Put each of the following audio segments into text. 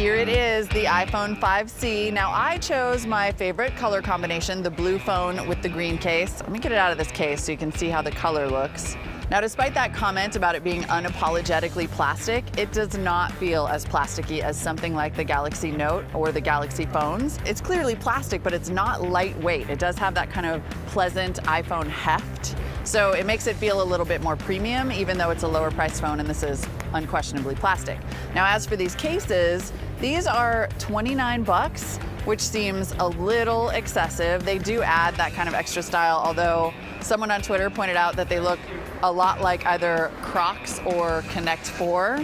Here it is, the iPhone 5C. Now I chose my favorite color combination, the blue phone with the green case. Let me get it out of this case so you can see how the color looks. Now, despite that comment about it being unapologetically plastic, it does not feel as plasticky as something like the Galaxy Note or the Galaxy phones. It's clearly plastic, but it's not lightweight. It does have that kind of pleasant iPhone heft. So it makes it feel a little bit more premium, even though it's a lower priced phone and this is unquestionably plastic. Now, as for these cases, these are $29, which seems a little excessive. They do add that kind of extra style, although someone on Twitter pointed out that they look a lot like either Crocs or Connect 4.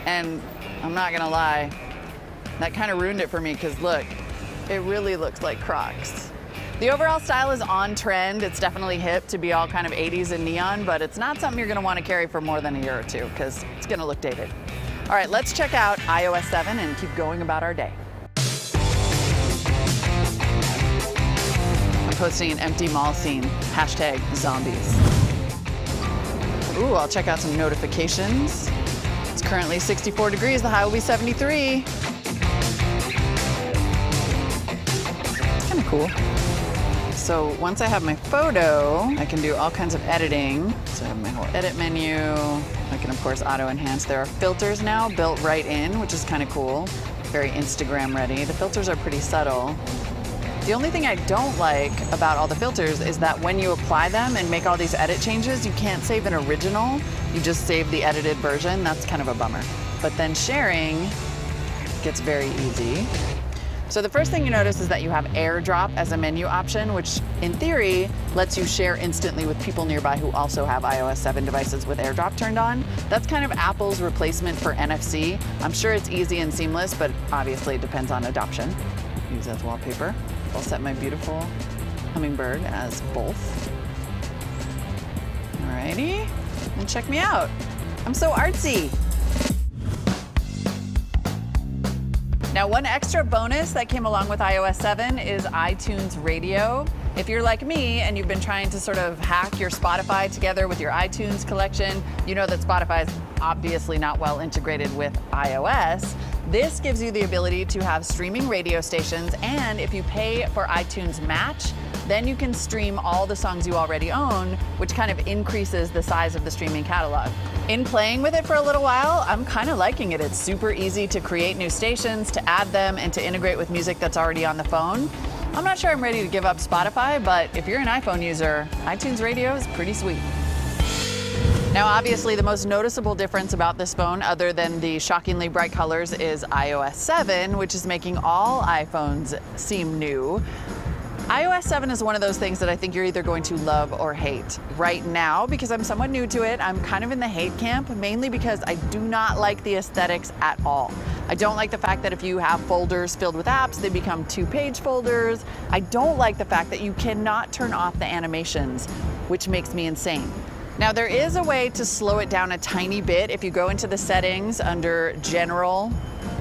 And I'm not gonna lie, that kind of ruined it for me because look, it really looks like Crocs. The overall style is on trend. It's definitely hip to be all kind of 80s and neon, but it's not something you're gonna wanna carry for more than a year or two because it's gonna look dated. All right, let's check out iOS 7 and keep going about our day. I'm posting an empty mall scene, #zombies. Ooh, I'll check out some notifications. It's currently 64 degrees, the high will be 73. It's kind of cool. So once I have my photo, I can do all kinds of editing. So I have my whole edit menu. I can, of course, auto enhance. There are filters now built right in, which is kind of cool. Very Instagram ready. The filters are pretty subtle. The only thing I don't like about all the filters is that when you apply them and make all these edit changes, you can't save an original. You just save the edited version. That's kind of a bummer. But then sharing gets very easy. So the first thing you notice is that you have AirDrop as a menu option, which in theory lets you share instantly with people nearby who also have iOS 7 devices with AirDrop turned on. That's kind of Apple's replacement for NFC. I'm sure it's easy and seamless, but obviously it depends on adoption. Use as wallpaper. I'll set my beautiful hummingbird as both. Alrighty, and check me out. I'm so artsy. Now, one extra bonus that came along with iOS 7 is iTunes Radio. If you're like me and you've been trying to sort of hack your Spotify together with your iTunes collection, you know that Spotify is obviously not well integrated with iOS. This gives you the ability to have streaming radio stations, and if you pay for iTunes Match, then you can stream all the songs you already own, which kind of increases the size of the streaming catalog. In playing with it for a little while, I'm kind of liking it. It's super easy to create new stations, to add them, and to integrate with music that's already on the phone. I'm not sure I'm ready to give up Spotify, but if you're an iPhone user, iTunes Radio is pretty sweet. Now, obviously, the most noticeable difference about this phone, other than the shockingly bright colors, is iOS 7, which is making all iPhones seem new. iOS 7 is one of those things that I think you're either going to love or hate. Right now, because I'm somewhat new to it, I'm kind of in the hate camp, mainly because I do not like the aesthetics at all. I don't like the fact that if you have folders filled with apps, they become 2-page folders. I don't like the fact that you cannot turn off the animations, which makes me insane. Now, there is a way to slow it down a tiny bit. If you go into the settings under General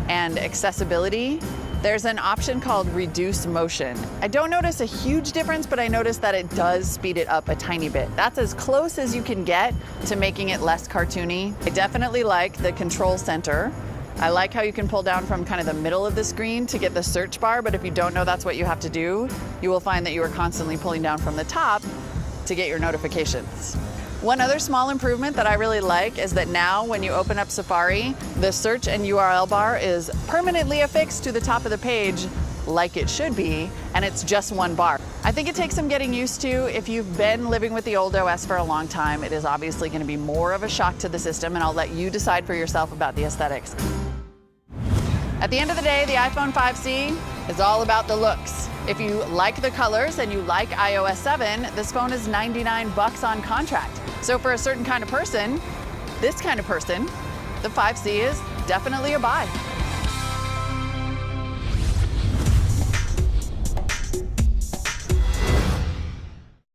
and Accessibility, there's an option called Reduce Motion. I don't notice a huge difference, but I notice that it does speed it up a tiny bit. That's as close as you can get to making it less cartoony. I definitely like the Control Center. I like how you can pull down from kind of the middle of the screen to get the search bar, but if you don't know that's what you have to do, you will find that you are constantly pulling down from the top to get your notifications. One other small improvement that I really like is that now when you open up Safari, the search and URL bar is permanently affixed to the top of the page like it should be, and it's just one bar. I think it takes some getting used to. If you've been living with the old OS for a long time, it is obviously going to be more of a shock to the system, and I'll let you decide for yourself about the aesthetics. At the end of the day, the iPhone 5C is all about the looks. If you like the colors and you like iOS 7, this phone is $99 on contract. So for a certain kind of person, this kind of person, the 5C is definitely a buy.